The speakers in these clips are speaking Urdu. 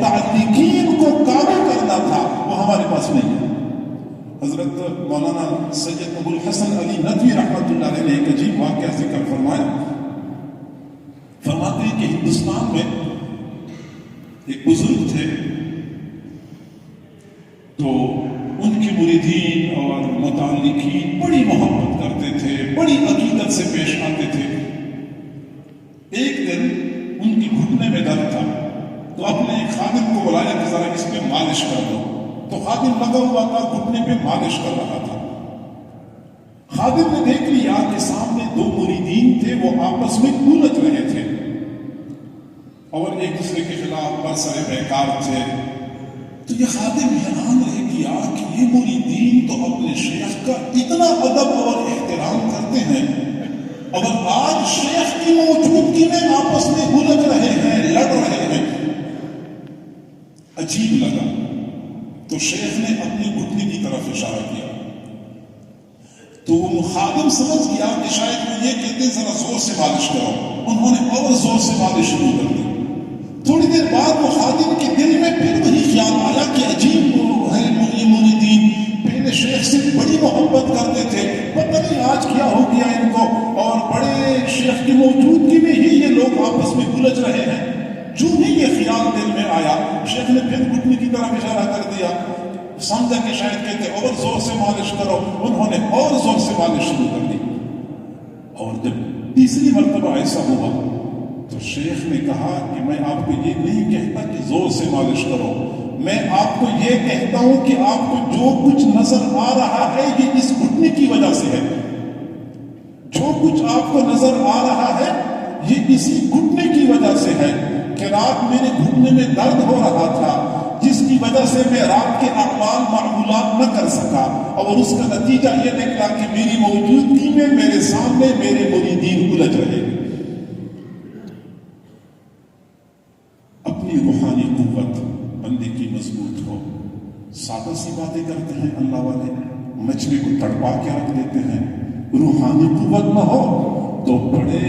متعلقین کو قابو کرنا تھا وہ ہمارے پاس نہیں ہے۔ حضرت مولانا سید ابو الحسن علی ندوی رحمۃ اللہ علیہ نے ایک عجیب واقعہ ذکر فرمایا۔ فرماتے ہیں کہ ہندوستان میں ایک بزرگ تھے، تو ان کے مریدین اور متعلقین بڑی محبت کرتے تھے، بڑی عقیدت سے پیش آتے تھے۔ ایک دن ان کی گھٹنے میں درد تھا، تو اپنے ایک خادم کو بلایا کہ ذرا اس پہ مالش کر دو۔ تو خادم لگا ہوا تھا، گھٹنے پہ مالش کر رہا تھا۔ خادم نے دیکھ لیا کہ سامنے دو مریدین تھے، وہ آپس میں الجھ رہے تھے اور ایک دوسرے کے خلاف برسر بیکار تھے۔ تو یہ خادم حیران رہ گیا کہ یہ مریدین تو اپنے شیخ کا اتنا ادب اور احترام کرتے ہیں، اور آج شیخ کی موجودگی میں آپس میں الجھ رہے ہیں، لڑ رہے ہیں۔ عجیب لگا، تو شیخ نے اپنی گھٹنے کی طرف اشارہ کیا، تو وہ خادم سمجھ گیا کہ شاید وہ یہ کہتے ذرا زور سے مالش کرو۔ انہوں نے اور زور سے مالش شروع کر دی۔ تھوڑی دیر بعد وہ خادم کے دل میں پھر وہی خیال آیا کہ عجیب ہے یہ مریدین، پہلے شیخ سے بڑی محبت کرتے تھے، پتہ نہیں آج کیا ہو گیا ان کو، اور بڑے شیخ کی موجودگی میں ہی یہ لوگ آپس میں الجھ رہے ہیں۔ جو ہی یہ خیال دل میں آیا، شیخ نے پھر گھٹنے کی طرف اشارہ کر دیا، سمجھا کہ شاید کہتے اور زور سے مالش کرو۔ انہوں نے اور زور سے مالش شروع کر دی، اور جب تیسری مرتبہ ایسا ہوا تو شیخ نے کہا کہ میں آپ کو یہ نہیں کہتا کہ زور سے مالش کرو، میں آپ کو یہ کہتا ہوں کہ آپ کو جو کچھ نظر آ رہا ہے یہ اس گھٹنے کی وجہ سے ہے۔ جو کچھ آپ کو نظر آ رہا ہے یہ اسی گھٹنے کی وجہ سے ہے کہ رات میرے گھٹنے میں درد ہو رہا تھا، جس کی وجہ سے میں رات کے اعمال معمولات نہ کر سکا، اور اس کا نتیجہ یہ نکلا کہ میری موجودگی میں میرے سامنے میرے مریدین الجھ رہے۔ اپنی روحانی قوت بندے کی مضبوط ہو، سادہ سی باتیں کرتے ہیں اللہ والے، مچھلی کو تڑپا کے رکھ دیتے ہیں۔ روحانی قوت نہ ہو تو بڑے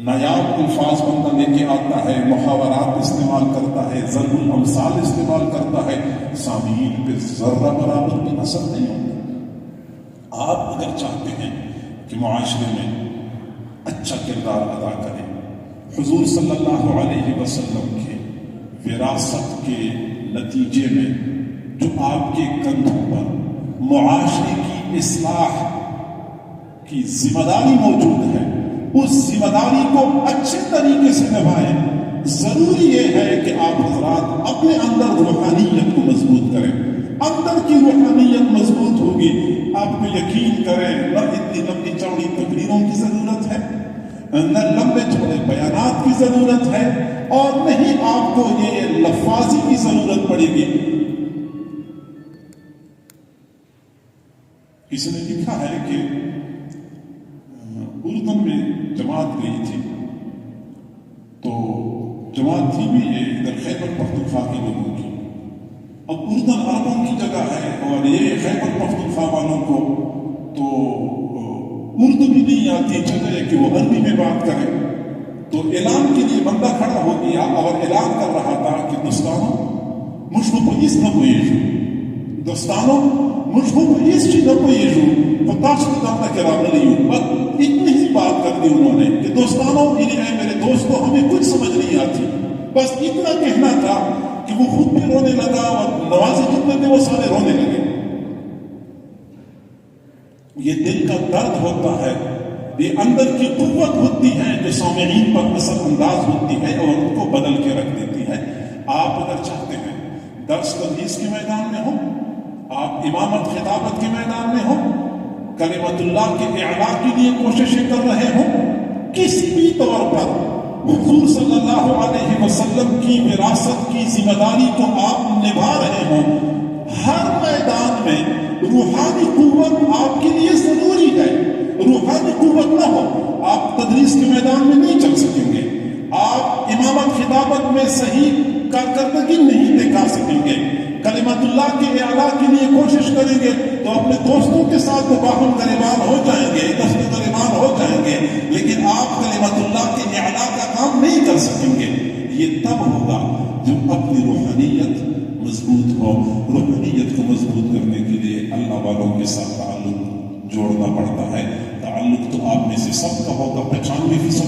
نایاب الفاظ بندہ لے کے آتا ہے، محاورات استعمال کرتا ہے، ضرب الامثال استعمال کرتا ہے، سامعین پہ ذرہ برابر بھی اثر نہیں ہوتا۔ آپ اگر چاہتے ہیں کہ معاشرے میں اچھا کردار ادا کریں، حضور صلی اللہ علیہ وسلم کے وراثت کے نتیجے میں جو آپ کے کندھوں پر معاشرے کی اصلاح کی ذمہ داری موجود ہے، اس ذمہ داری کو اچھے طریقے سے نبھائیں۔ ضروری یہ ہے کہ آپ حضرات اپنے اندر روحانیت کو مضبوط کریں۔ اندر کی روحانیت مضبوط ہوگی، آپ کو یقین کریں نہ اتنی لمبی چوڑی تقریروں کی ضرورت ہے، نہ لمبے چوڑے بیانات کی ضرورت ہے، اور نہیں آپ کو یہ لفاظی کی ضرورت پڑے گی۔ کسی نے لکھا ہے کہ اردن میں جماعت گئی تھی، تو جماعت تھی بھی یہ ادھر خیبر پختونخوا کے لوگوں کی۔ اب اردن عربوں کی جگہ ہے، اور یہ خیبر پختونخوا والوں کو تو اردو بھی نہیں آتی، چاہے کہ وہ عربی میں بات کریں۔ تو اعلان کے لیے بندہ کھڑا ہو گیا اور اعلان کر رہا تھا کہ دوستانو مجھ کو پولیس نہ پوئیجو، دوستانو مجھ کو پولیس نہ پوئیجو، پتاش کی دفتہ کے رابطہ نہیں ہوں۔ بس اتنی ہی بات کر دی انہوں نے کہ دوستانو یعنی اے میرے دوستو ہمیں کچھ سمجھ نہیں آتی، بس اتنا کہنا تھا کہ وہ خود بھی رونے لگا، اور نوازی جتنے تھے وہ سارے رونے لگے۔ یہ دل کا درد ہوتا ہے، یہ اندر کی قوت ہوتی ہے جو سامعین پر اثر انداز ہوتی ہے اور ان کو بدل کے رکھ دیتی ہے۔ آپ اگر چاہتے ہیں درس تدریس کے میدان میں ہوں، آپ امامت خطابت کے میدان میں ہوں، کلمت اللہ کے اعلاء کے لیے کوششیں کر رہے ہوں، کسی بھی طور پر حضور صلی اللہ علیہ وسلم کی وراثت کی ذمہ داری کو آپ نبھا رہے ہوں، ہر میدان میں روحانی قوت آپ کے لیے ضروری ہے۔ روحانی قوت نہ ہو آپ تدریس کے میدان میں نہیں چل سکیں گے، آپ امامت خطابت میں صحیح کارکردگی نہیں دکھا سکیں گے، کلمت اللہ کے اعلاء کے لیے کوشش کریں گے تو اپنے دوستوں کے ساتھ تو باہم گریبان ہو جائیں گے، دست گریبان ہو جائیں گے، لیکن آپ کلمت اللہ کے اعلاء کا کام نہیں کر سکیں گے۔ یہ تب ہوگا جب اپنی روحانیت مضبوط ہو. روحانیت کو مضبوط کرنے کے لیے اللہ والوں کے ساتھ تعلق جوڑنا پڑتا ہے. تعلق تو آپ میں سے سب کا ہوگا، 95%